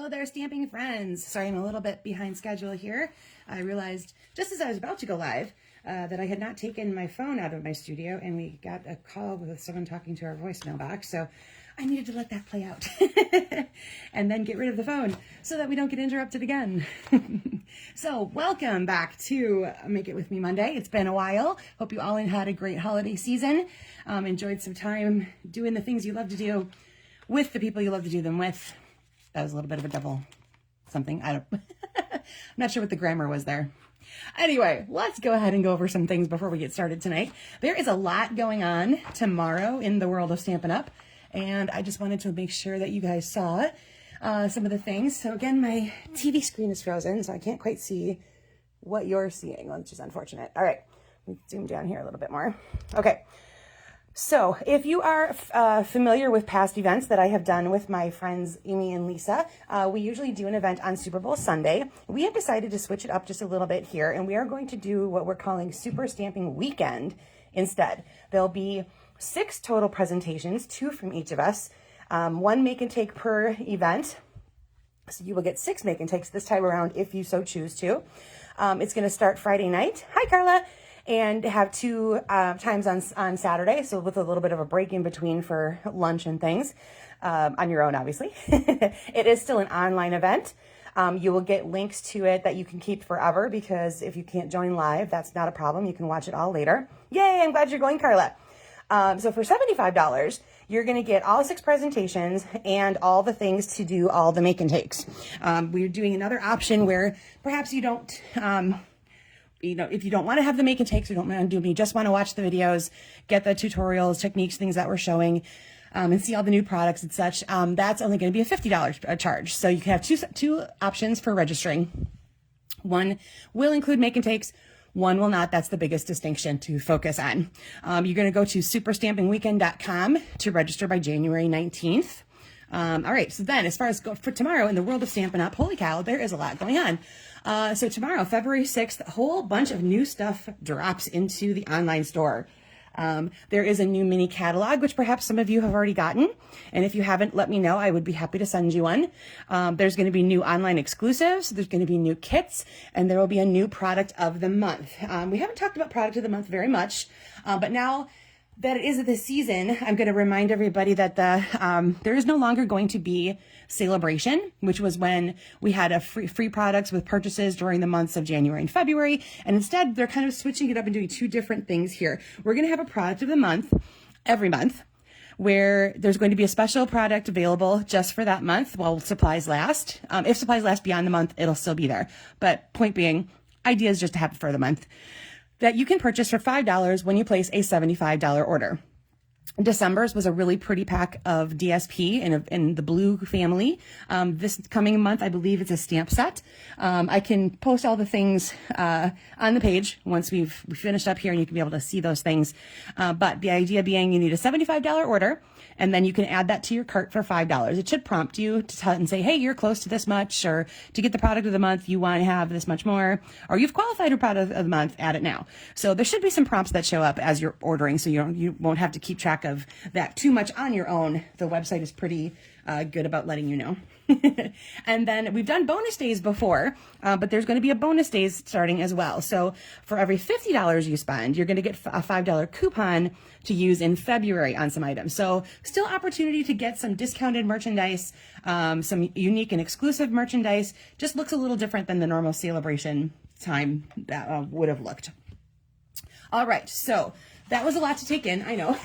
Hello there, stamping friends. Sorry, I'm a little bit behind schedule here. I realized just as I was about to go live that I had not taken my phone out of my studio, and we got a call with someone talking to our voicemail box. So I needed to let that play out and then get rid of the phone so that we don't get interrupted again. So welcome back to Make It With Me Monday. It's been a while. Hope you all had a great holiday season. Enjoyed some time doing the things you love to do with the people you love to do them with. That was a little bit of a double something. I'm not sure what the grammar was there. Anyway, let's go ahead and go over some things before we get started tonight. There is a lot going on tomorrow in the world of Stampin' Up! And I just wanted to make sure that you guys saw some of the things. So again, my TV screen is frozen, so I can't quite see what you're seeing, which is unfortunate. All right, let me zoom down here a little bit more. Okay. So if you are familiar with past events that I have done with my friends Amy and Lisa, we usually do an event on Super Bowl Sunday. We have decided to switch it up just a little bit here, and we are going to do what we're calling Super Stamping Weekend instead. There'll be 6 total presentations, 2 from each of us, 1 make and take per event. So you will get 6 make and takes this time around if you so choose to. It's going to start Friday night. Hi, Carla. And have 2 times on Saturday, so with a little bit of a break in between for lunch and things, on your own, obviously. It is still an online event. You will get links to it that you can keep forever, because if you can't join live, that's not a problem. You can watch it all later. Yay, I'm glad you're going, Carla. So for $75, you're going to get all 6 presentations and all the things to do all the make and takes. We're doing another option where perhaps you don't... if you don't want to have the make and takes, you don't want to do, you just want to watch the videos, get the tutorials, techniques, things that we're showing, and see all the new products and such, that's only going to be a $50 charge. So you can have two options for registering. One will include make and takes, one will not. That's the biggest distinction to focus on. You're going to go to superstampingweekend.com to register by January 19th. All right, so then as far as for tomorrow in the world of Stampin' Up, holy cow, there is a lot going on. So tomorrow, February 6th, a whole bunch of new stuff drops into the online store. There is a new mini catalog, which perhaps some of you have already gotten. And if you haven't, let me know. I would be happy to send you one. There's going to be new online exclusives. There's going to be new kits, and there will be a new product of the month. We haven't talked about product of the month very much, but now that it is this season, I'm going to remind everybody that there is no longer going to be Celebration, which was when we had a free products with purchases during the months of January and February. And instead, they're kind of switching it up and doing 2 different things here. We're going to have a product of the month every month, where there's going to be a special product available just for that month while supplies last. If supplies last beyond the month, it'll still be there. But point being, idea is just to have it for the month, that you can purchase for $5 when you place a $75 order. December's was a really pretty pack of DSP in the blue family. This coming month, I believe it's a stamp set. I can post all the things on the page once we've finished up here, and you can be able to see those things. But the idea being, you need a $75 order, and then you can add that to your cart for $5. It should prompt you to tell it and say, hey, you're close to this much, or to get the product of the month, you want to have this much more, or you've qualified for product of the month, add it now. So there should be some prompts that show up as you're ordering, so you won't have to keep track of that too much on your own. The website is pretty good about letting you know. And then we've done bonus days before, but there's going to be a bonus days starting as well. So for every $50 you spend, you're going to get a $5 coupon to use in February on some items. So still opportunity to get some discounted merchandise, some unique and exclusive merchandise. Just looks a little different than the normal Celebration time that would have looked. All right, so that was a lot to take in, I know.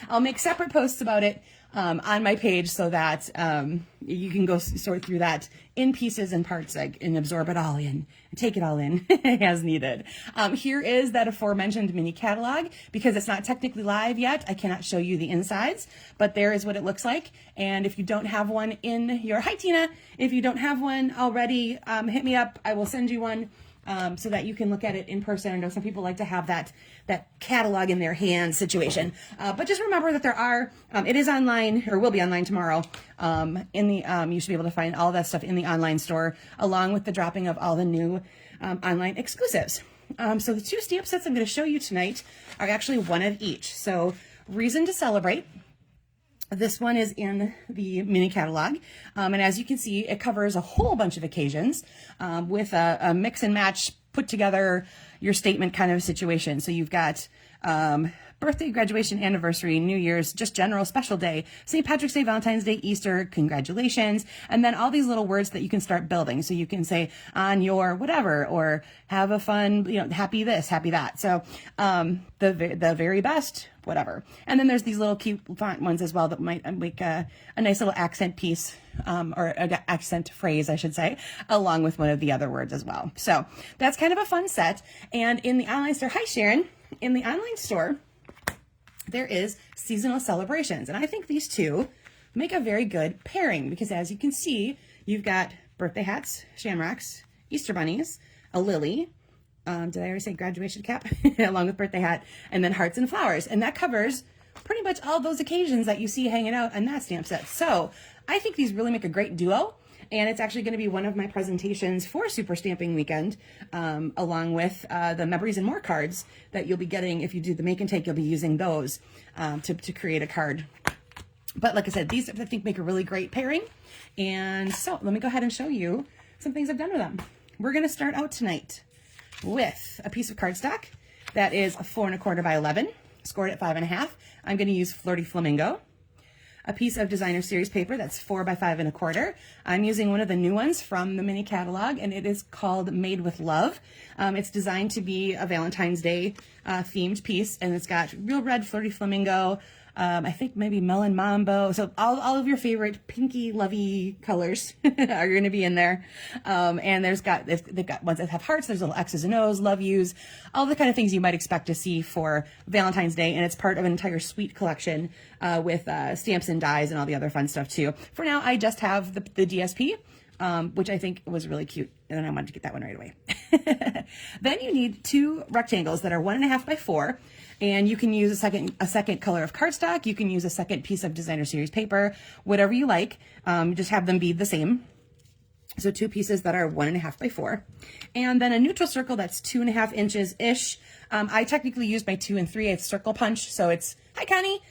I'll make separate posts about it on my page so that you can go sort through that in pieces and parts, and absorb it all in and take it all in as needed. Here is that aforementioned mini catalog. Because it's not technically live yet, I cannot show you the insides, but there is what it looks like. And if you don't have one in your, hi Tina, if you don't have one already, hit me up. I will send you one. So that you can look at it in person. I know some people like to have that catalog in their hand situation. But just remember that there are, it is online, or will be online tomorrow. You should be able to find all that stuff in the online store, along with the dropping of all the new online exclusives. So the 2 stamp sets I'm going to show you tonight are actually one of each. So Reason to Celebrate This one is in the mini catalog, and as you can see, it covers a whole bunch of occasions with a mix and match, put together your statement kind of situation. So you've got birthday, graduation, anniversary, New Year's, just general special day, St. Patrick's Day, Valentine's Day, Easter, congratulations, and then all these little words that you can start building. So you can say on your whatever, or have a fun, happy this, happy that. So the very best, whatever. And then there's these little cute font ones as well that might make a nice little accent piece, or an accent phrase, I should say, along with one of the other words as well. So that's kind of a fun set. And in the online store, hi Sharon, in the online store, there is seasonal celebrations. And I think these two make a very good pairing because as you can see, you've got birthday hats, shamrocks, Easter bunnies, a lily, did I already say graduation cap? Along with birthday hat, and then hearts and flowers. And that covers pretty much all those occasions that you see hanging out on that stamp set. So I think these really make a great duo. And it's actually going to be one of my presentations for Super Stamping Weekend, along with the Memories and More cards that you'll be getting. If you do the make and take, you'll be using those to create a card. But like I said, these I think make a really great pairing. And so let me go ahead and show you some things I've done with them. We're going to start out tonight with a piece of cardstock that is 4 1/4 by 11, scored at 5 1/2. I'm going to use Flirty Flamingo. A piece of designer series paper that's 4 by 5 1/4. I'm using one of the new ones from the mini catalog, and it is called Made with Love. It's designed to be a Valentine's Day themed piece, and it's got real red Flirty Flamingo, I think maybe Melon Mambo. So all of your favorite pinky lovey colors are going to be in there. And they've got ones that have hearts, there's little X's and O's, love yous, all the kind of things you might expect to see for Valentine's Day. And it's part of an entire suite collection with stamps and dies and all the other fun stuff too. For now, I just have the DSP, which I think was really cute. And I wanted to get that one right away. Then you need 2 rectangles that are 1 1/2 by 4. And you can use a second color of cardstock. You can use a second piece of designer series paper, whatever you like. Just have them be the same. So 2 pieces that are 1 1/2 by 4. And then a neutral circle that's 2 1/2 inches-ish. I technically used my 2 3/8 circle punch. So it's, hi Connie.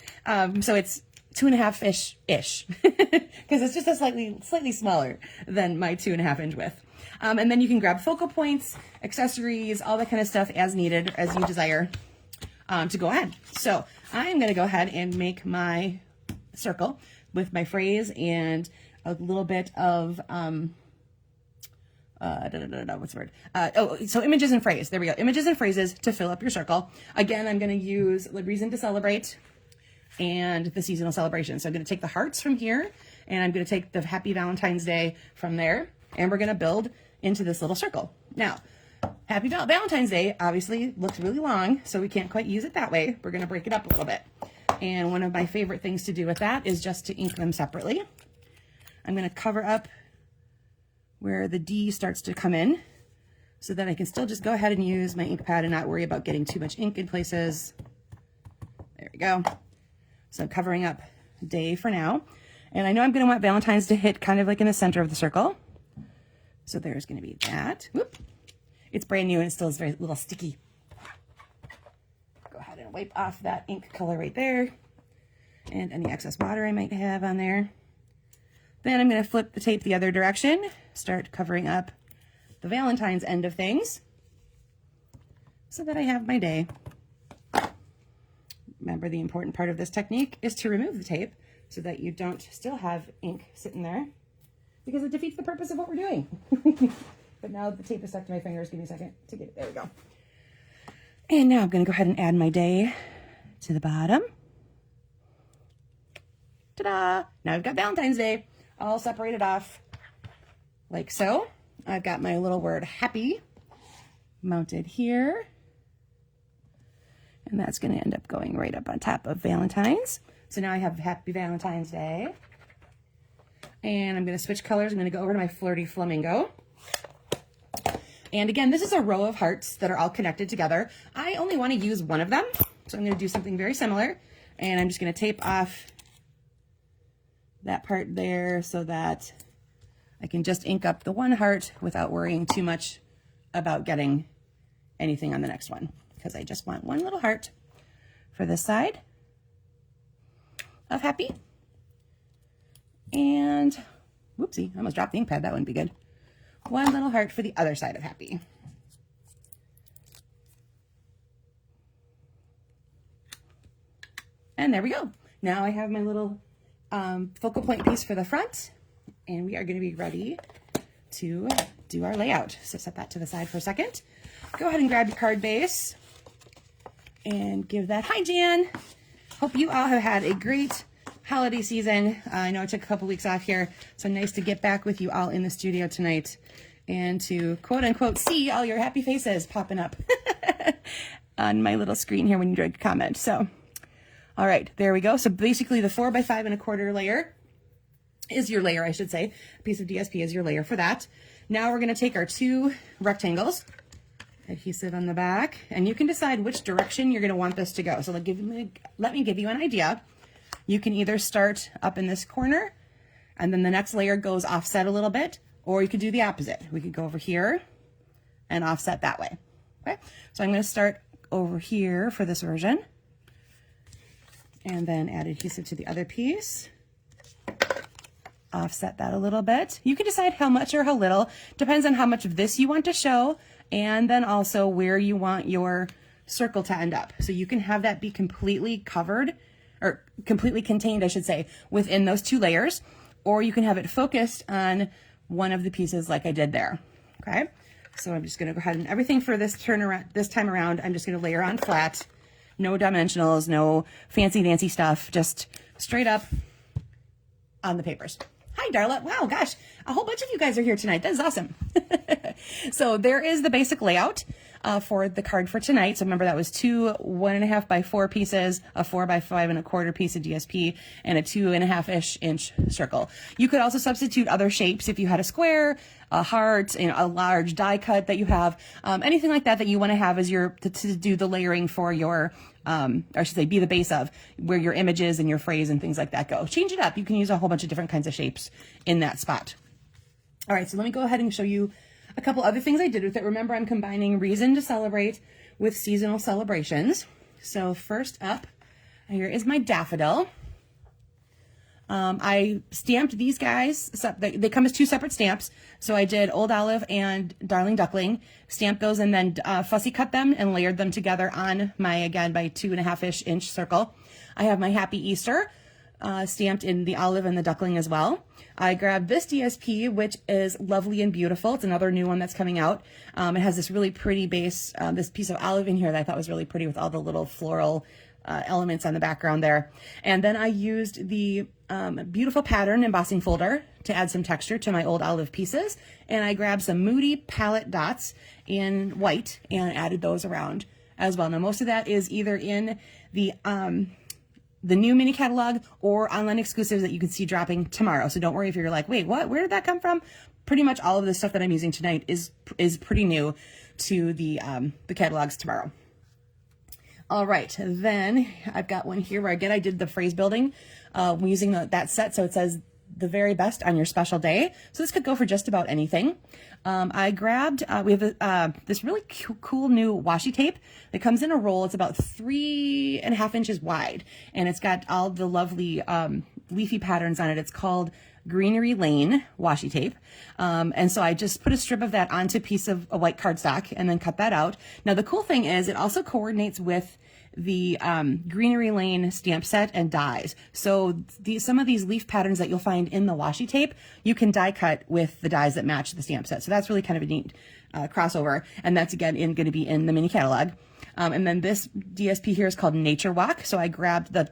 So it's 2 1/2-ish, because it's just a slightly smaller than my 2 1/2 inch width. And then you can grab focal points, accessories, all that kind of stuff as needed, as you desire. To go ahead. So I'm going to go ahead and make my circle with my phrase and a little bit of, what's the word? So images and phrase. There we go. Images and phrases to fill up your circle. Again, I'm going to use the reason to celebrate and the seasonal celebration. So I'm going to take the hearts from here, and I'm going to take the Happy Valentine's Day from there, and we're going to build into this little circle. Now, Happy Valentine's Day obviously looks really long, so we can't quite use it that way. We're going to break it up a little bit. And one of my favorite things to do with that is just to ink them separately. I'm going to cover up where the D starts to come in so that I can still just go ahead and use my ink pad and not worry about getting too much ink in places. There we go. So I'm covering up day for now. And I know I'm going to want Valentine's to hit kind of like in the center of the circle. So there's going to be that. Whoop. It's brand new and it still is very little sticky. Go ahead and wipe off that ink color right there and any excess water I might have on there. Then I'm going to flip the tape the other direction, start covering up the Valentine's end of things so that I have my day. Remember, the important part of this technique is to remove the tape so that you don't still have ink sitting there, because it defeats the purpose of what we're doing. But now the tape is stuck to my fingers. Give me a second to get it. There we go. And now I'm going to go ahead and add my day to the bottom. Ta-da! Now I've got Valentine's Day all separated off like so. I've got my little word happy mounted here. And that's going to end up going right up on top of Valentine's. So now I have Happy Valentine's Day. And I'm going to switch colors. I'm going to go over to my Flirty Flamingo. And again, this is a row of hearts that are all connected together. I only want to use one of them, so I'm going to do something very similar. And I'm just going to tape off that part there so that I can just ink up the one heart without worrying too much about getting anything on the next one, because I just want one little heart for this side of Happy. And whoopsie, I almost dropped the ink pad. That wouldn't be good. One little heart for the other side of happy. And there we go. Now I have my little focal point piece for the front, and we are going to be ready to do our layout. So set that to the side for a second. Go ahead and grab your card base and give that. Hi, Jan. Hope you all have had a great holiday season. I know I took a couple weeks off here, so nice to get back with you all in the studio tonight and to quote unquote see all your happy faces popping up on my little screen here when you comment. So, all right, there we go. So basically the 4 by 5 1/4 layer is your layer, I should say. A piece of DSP is your layer for that. Now we're going to take our 2 rectangles, adhesive on the back, and you can decide which direction you're going to want this to go. So let me give you an idea. You can either start up in this corner and then the next layer goes offset a little bit, or you could do the opposite. We could go over here and offset that way. Okay, so I'm going to start over here for this version and then add adhesive to the other piece. Offset that a little bit. You can decide how much or how little, depends on how much of this you want to show, and then also where you want your circle to end up. So you can have that be completely covered, or completely contained, I should say, within those 2 layers, or you can have it focused on one of the pieces like I did there. Okay, so I'm just going to go ahead and everything for this time around, I'm just going to layer on flat. No dimensionals, no fancy dancy stuff, just straight up on the papers. Hi, Darla. Wow, gosh, a whole bunch of you guys are here tonight. That is awesome. So there is the basic layout for the card for tonight. So remember, that was 2 1.5 by 4 pieces, a 4 by 5 1/4 piece of DSP, and a 2.5-ish inch circle. You could also substitute other shapes if you had a square, a heart, a large die cut that you have, anything like that you want to have as to do the layering for your, or I should say, be the base of where your images and your phrase and things like that go. Change it up. You can use a whole bunch of different kinds of shapes in that spot. All right, so let me go ahead and show you a couple other things I did with it. Remember, I'm combining reason to celebrate with seasonal celebrations. So first up, here is my daffodil. I stamped these guys. They come as 2 separate stamps. So I did Old Olive and Darling Duckling, stamped those, and then fussy cut them and layered them together on my 2.5-ish inch circle. I have my Happy Easter stamped in the olive and the duckling as well. I grabbed this DSP, which is lovely and beautiful. It's another new one that's coming out. It has this really pretty base, this piece of olive in here that I thought was really pretty with all the little floral elements on the background there. And then I used the beautiful pattern embossing folder to add some texture to my Old Olive pieces. And I grabbed some Moody palette dots in white and added those around as well. Now, most of that is either in the new mini catalog or online exclusives that you can see dropping tomorrow. So don't worry if you're like, wait, what? Where did that come from? Pretty much all of the stuff that I'm using tonight is pretty new to the catalogs tomorrow. All right, then I've got one here where again I did the phrase building using that set, so it says the very best on your special day. So this could go for just about anything. I grabbed, we have this really cool new washi tape that comes in a roll. It's about 3.5 inches wide, and it's got all the lovely leafy patterns on it. It's called Greenery Lane washi tape. And so I just put a strip of that onto a piece of a white cardstock and then cut that out. Now the cool thing is it also coordinates with the Greenery Lane stamp set and dies. So some of these leaf patterns that you'll find in the washi tape, you can die cut with the dies that match the stamp set. So that's really kind of a neat crossover. And that's again going to be in the mini catalog. And then this DSP here is called Nature Walk. So I grabbed the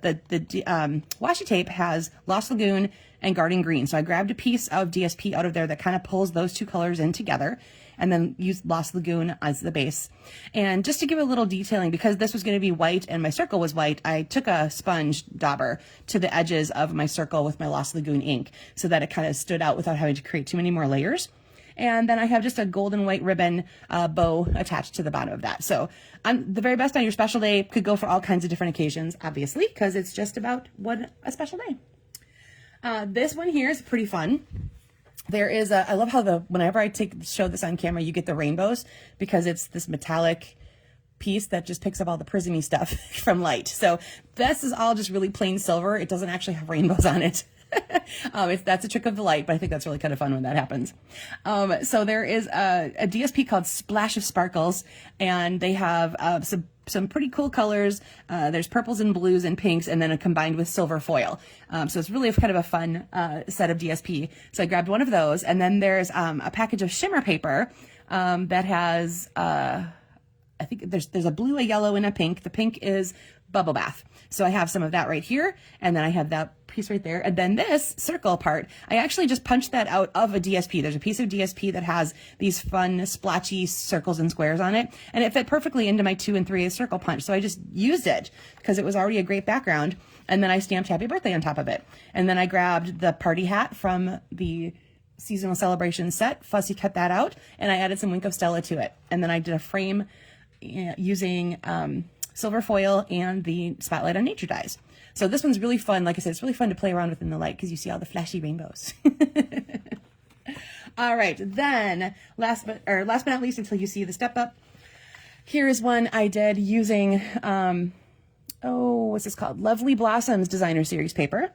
washi tape has Lost Lagoon and Garden Green. So I grabbed a piece of DSP out of there that kind of pulls those 2 colors in together, and then used Lost Lagoon as the base. And just to give a little detailing, because this was going to be white and my circle was white, I took a sponge dauber to the edges of my circle with my Lost Lagoon ink so that it kind of stood out without having to create too many more layers. And then I have just a golden white ribbon bow attached to the bottom of that. So the very best on your special day could go for all kinds of different occasions, obviously, because it's just about a special day. This one here is pretty fun. There is I love how whenever I show this on camera, you get the rainbows because it's this metallic piece that just picks up all the prismy stuff from light. So this is all just really plain silver. It doesn't actually have rainbows on it. That's a trick of the light, but I think that's really kind of fun when that happens. So there is a DSP called Splash of Sparkles, and they have some pretty cool colors. There's purples and blues and pinks, and then combined with silver foil. So it's really kind of a fun set of DSP. So I grabbed one of those, and then there's a package of shimmer paper that has, I think there's a blue, a yellow, and a pink. The pink is Bubble Bath. So I have some of that right here, and then I have that piece right there. And then this circle part, I actually just punched that out of a DSP. There's a piece of DSP that has these fun splotchy circles and squares on it, and it fit perfectly into my 2 3/8 circle punch. So I just used it because it was already a great background, and then I stamped Happy Birthday on top of it. And then I grabbed the party hat from the seasonal celebration set, fussy cut that out, and I added some Wink of Stella to it. And then I did a frame using silver foil and the Spotlight on Nature dies. So this one's really fun. Like I said, it's really fun to play around with in the light because you see all the flashy rainbows. All right, then last but not least, until you see the step up, here is one I did using, what's this called? Lovely Blossoms Designer Series paper.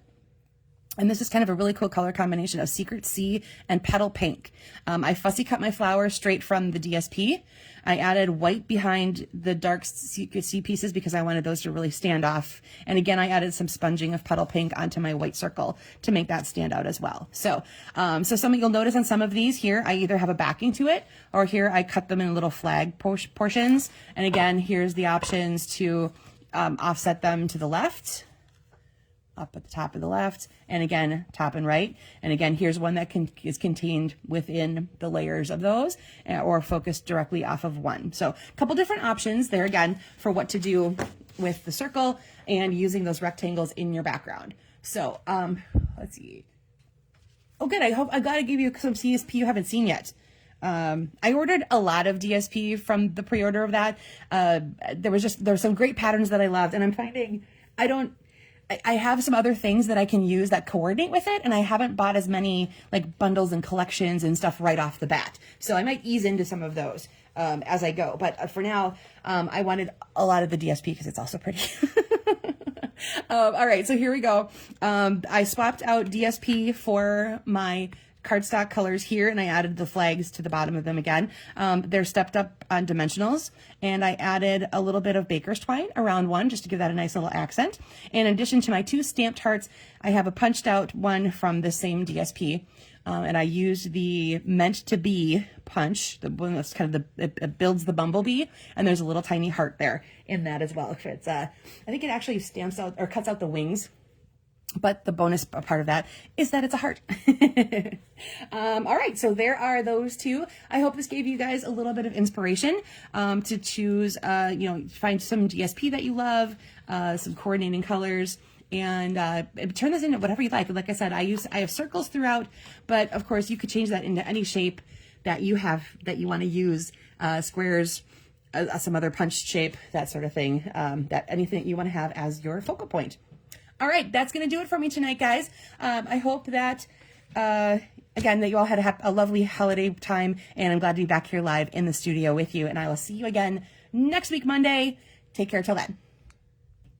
And this is kind of a really cool color combination of Secret Sea and Petal Pink. I fussy cut my flowers straight from the DSP. I added white behind the dark Secret Sea pieces because I wanted those to really stand off. And again, I added some sponging of Petal Pink onto my white circle to make that stand out as well. So some you'll notice on some of these here, I either have a backing to it, or here I cut them in little flag portions. And again, here's the options to offset them to the left, up at the top of the left, and again, top and right. And again, here's one that is contained within the layers of those, or focused directly off of one. So a couple different options there again for what to do with the circle and using those rectangles in your background. So let's see. Oh good, I gotta give you some CSP you haven't seen yet. I ordered a lot of DSP from the pre-order of that. There's some great patterns that I loved, and I'm finding I have some other things that I can use that coordinate with it, and I haven't bought as many like bundles and collections and stuff right off the bat. So I might ease into some of those as I go. But for now, I wanted a lot of the DSP because it's also pretty. All right, so here we go. I swapped out DSP for my cardstock colors here, and I added the flags to the bottom of them again. They're stepped up on dimensionals, and I added a little bit of baker's twine around one just to give that a nice little accent. In addition to my 2 stamped hearts, I have a punched out one from the same DSP, and I used the Meant to Be punch, the one that's kind of it builds the bumblebee, and there's a little tiny heart there in that as well. It's I think it actually stamps out or cuts out the wings. But the bonus part of that is that it's a heart. All right, so there are those two. I hope this gave you guys a little bit of inspiration to choose, find some DSP that you love, some coordinating colors, and turn this into whatever you like. Like I said, I have circles throughout, but of course you could change that into any shape that you have that you want to use, squares, some other punched shape, that sort of thing, that anything that you want to have as your focal point. All right, that's going to do it for me tonight, guys. I hope that, again, that you all had a lovely holiday time, and I'm glad to be back here live in the studio with you, and I will see you again next week, Monday. Take care till then.